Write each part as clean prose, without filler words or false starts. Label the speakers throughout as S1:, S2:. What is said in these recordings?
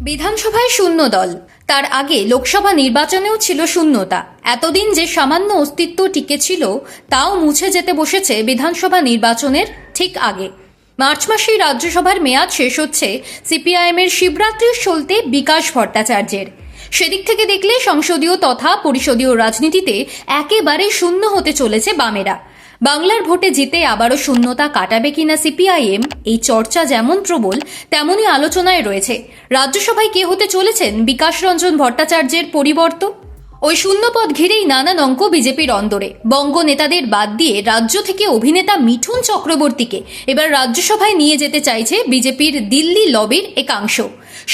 S1: বিধানসভায় শূন্য দল, তার আগে লোকসভা নির্বাচনেও ছিল শূন্যতা। এতদিন যে সামান্য অস্তিত্ব টিকে ছিল তাও মুছে যেতে বসেছে বিধানসভা নির্বাচনের ঠিক আগে। মার্চ মাসেই রাজ্যসভার মেয়াদ শেষ হচ্ছে সিপিআইএমের শিবরাত্রির সলতে বিকাশ ভট্টাচার্যের। সেদিক থেকে দেখলে সংসদীয় তথা পরিষদীয় রাজনীতিতে একেবারে শূন্য হতে চলেছে বামেরা। বাংলার ভোটে জিতে আবারও শূন্যতা কাটাবে কিনা সিপিআইএম, এই চর্চা যেমন প্রবল তেমনই আলোচনায় রয়েছে রাজ্যসভায় কে হতে চলেছেন বিকাশ রঞ্জন ভট্টাচার্যের পরিবর্ত। ওই শূন্যপদ ঘিরেই নানান অঙ্ক বিজেপির অন্দরে। বঙ্গ নেতাদের বাদ দিয়ে রাজ্য থেকে অভিনেতা মিঠুন চক্রবর্তীকে এবার রাজ্যসভায় নিয়ে যেতে চাইছে বিজেপির দিল্লি লবির একাংশ।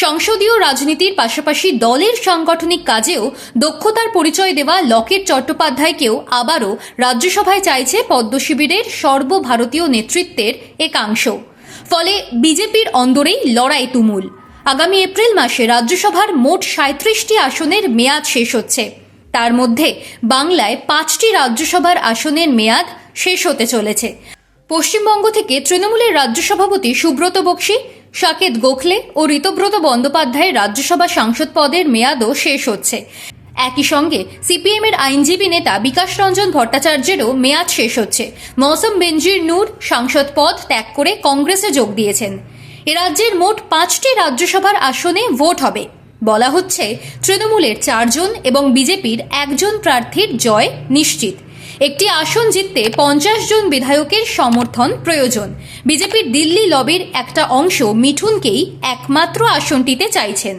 S1: সংসদীয় রাজনীতির পাশাপাশি দলের সাংগঠনিক কাজেও দক্ষতার পরিচয় দেওয়া লকেট চট্টোপাধ্যায়কেও আবারও রাজ্যসভায় চাইছে পদ্মশিবিরের সর্বভারতীয় নেতৃত্বের একাংশ। ফলে বিজেপির অন্দরেই লড়াই তুমুল। আগামী এপ্রিল মাসে রাজ্যসভার মোট 37টি আসনের মেয়াদ শেষ হচ্ছে। তার মধ্যে বাংলায় 5টি রাজ্যসভার আসনের মেয়াদ শেষ হতে চলেছে। পশ্চিমবঙ্গ থেকে তৃণমূলের রাজ্য সভাপতি সুব্রত বক্সী, সাকেত গোখলে ও ঋতব্রত বন্দ্যোপাধ্যায়ের রাজ্যসভা সাংসদ পদের মেয়াদও শেষ হচ্ছে। একই সঙ্গে সিপিএমের আইনজীবী নেতা বিকাশ রঞ্জন ভট্টাচার্যেরও মেয়াদ শেষ হচ্ছে। মৌসম বেনজির নূর সাংসদ পদ ত্যাগ করে কংগ্রেসে যোগ দিয়েছেন। এ রাজ্যের মোট 5টি রাজ্যসভার আসনে ভোট হবে। বলা হচ্ছে তৃণমূলের 4 জন এবং বিজেপির 1 জন প্রার্থীর জয় নিশ্চিত। একটি আসন জিততে 50 জন বিধায়কের সমর্থন প্রয়োজন। বিজেপির দিল্লি লবির একটা অংশ মিঠুনকেই একমাত্র আসনটিতে চাইছেন।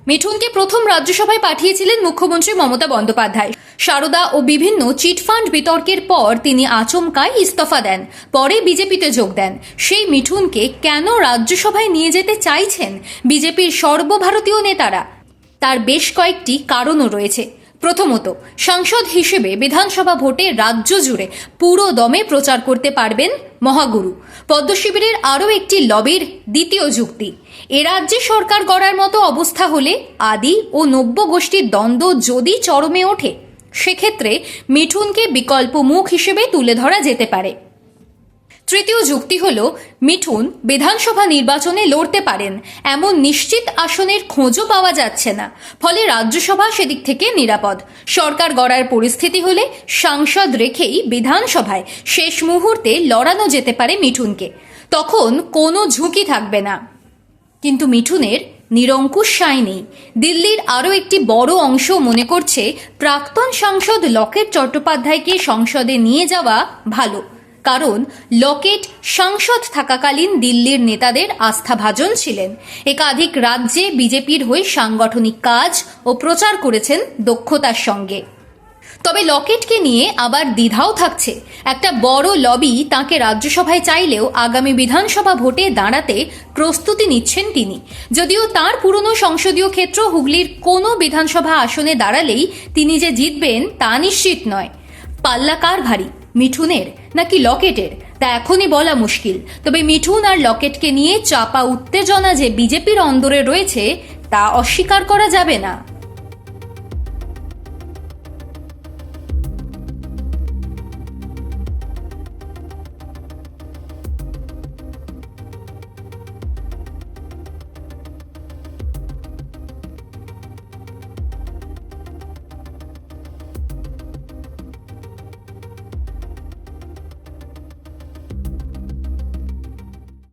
S1: মিঠুনকে প্রথম রাজ্যসভায় পাঠিয়েছিলেন মুখ্যমন্ত্রী মমতা বন্দ্যোপাধ্যায়। সারদা ও বিভিন্ন চিটফান্ড বিতর্কের পর তিনি আচমকাই ইস্তফা দেন, পরে বিজেপিতে যোগ দেন। সেই মিঠুনকে কেন রাজ্যসভায় নিয়ে যেতে চাইছেন বিজেপির সর্বভারতীয় নেতারা? তার বেশ কয়েকটি কারণও রয়েছে। প্রথমত, সাংসদ হিসেবে বিধানসভা ভোটে রাজ্য জুড়ে পুরো দমে প্রচার করতে পারবেন মহাগুরু। পদ্মশিবিরের আরও একটি লবির দ্বিতীয় যুক্তি, এ রাজ্যে সরকার গড়ার মতো অবস্থা হলে আদি ও নব্য গোষ্ঠীর দ্বন্দ্ব যদি চরমে ওঠে, সেক্ষেত্রে মিঠুনকে বিকল্প মুখ হিসেবে তুলে ধরা যেতে পারে। তৃতীয় যুক্তি হল, মিঠুন বিধানসভা নির্বাচনে লড়তে পারেন এমন নিশ্চিত আসনের খোঁজও পাওয়া যাচ্ছে না। ফলে রাজ্যসভা সেদিক থেকে নিরাপদ। সরকার গড়ার পরিস্থিতি হলে সাংসদ রেখেই বিধানসভায় শেষ মুহূর্তে লড়ানো যেতে পারে মিঠুনকে। তখন কোনো ঝুঁকি থাকবে না। কিন্তু মিঠুনের নিরঙ্কুশ সায় নেই। দিল্লির আরও একটি বড় অংশ মনে করছে প্রাক্তন সাংসদ লকেট চট্টোপাধ্যায়কে সংসদে নিয়ে যাওয়া ভালো, কারণ লকেট সাংসদ থাকাকালীন দিল্লির নেতাদের আস্থাভাজন ছিলেন। একাধিক রাজ্যে বিজেপির হয়ে সাংগঠনিক কাজ ও প্রচার করেছেন দক্ষতার সঙ্গে। তবে লকেটকে নিয়ে আবার দ্বিধাও থাকছে। একটা বড় লবি তাঁকে রাজ্যসভায় চাইলেও আগামী বিধানসভা ভোটে দাঁড়াতে প্রস্তুতি নিচ্ছেন তিনি। যদিও তার পুরনো সংসদীয় ক্ষেত্র হুগলির কোনো বিধানসভা আসনে দাঁড়ালেই তিনি যে জিতবেন তা নিশ্চিত নয়। পাল্লা কার ভারী, মিঠুনের নাকি লকেটের, তা এখনই বলা মুশকিল। তবে মিঠুন আর লকেটকে নিয়ে চাপা উত্তেজনা যে বিজেপির অন্দরে রয়েছে তা অস্বীকার করা যাবে না।